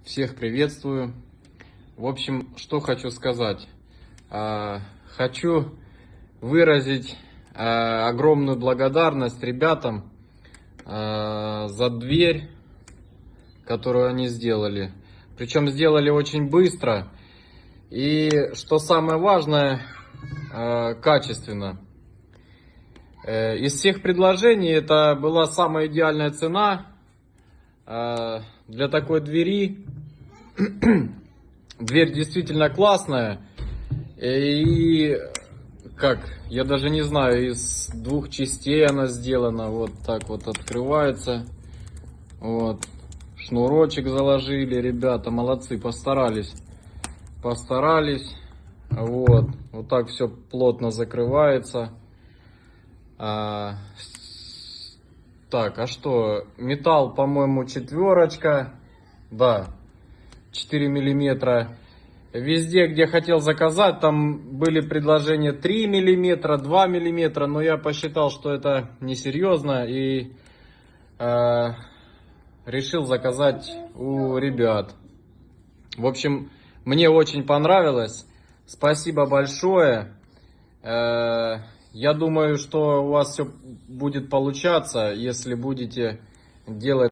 Всех приветствую. В общем, что хочу сказать. Хочу выразить огромную благодарность ребятам за дверь, которую они сделали. Причем сделали очень быстро. И что самое важное, качественно. Из всех предложений это была самая идеальная цена для такой двери. Дверь действительно классная. И как, я даже не знаю, из двух частей она сделана. Вот так вот открывается. Вот. Шнурочек заложили, ребята, молодцы, постарались. Постарались. Вот. Вот так все плотно закрывается. Так, а что? Металл, по-моему, 4. Да, 4 миллиметра. Везде, где хотел заказать, там были предложения 3 миллиметра, 2 миллиметра. Но я посчитал, что это несерьезно. И решил заказать у ребят. В общем, мне очень понравилось. Спасибо большое. Я думаю, что у вас все будет получаться, если будете делать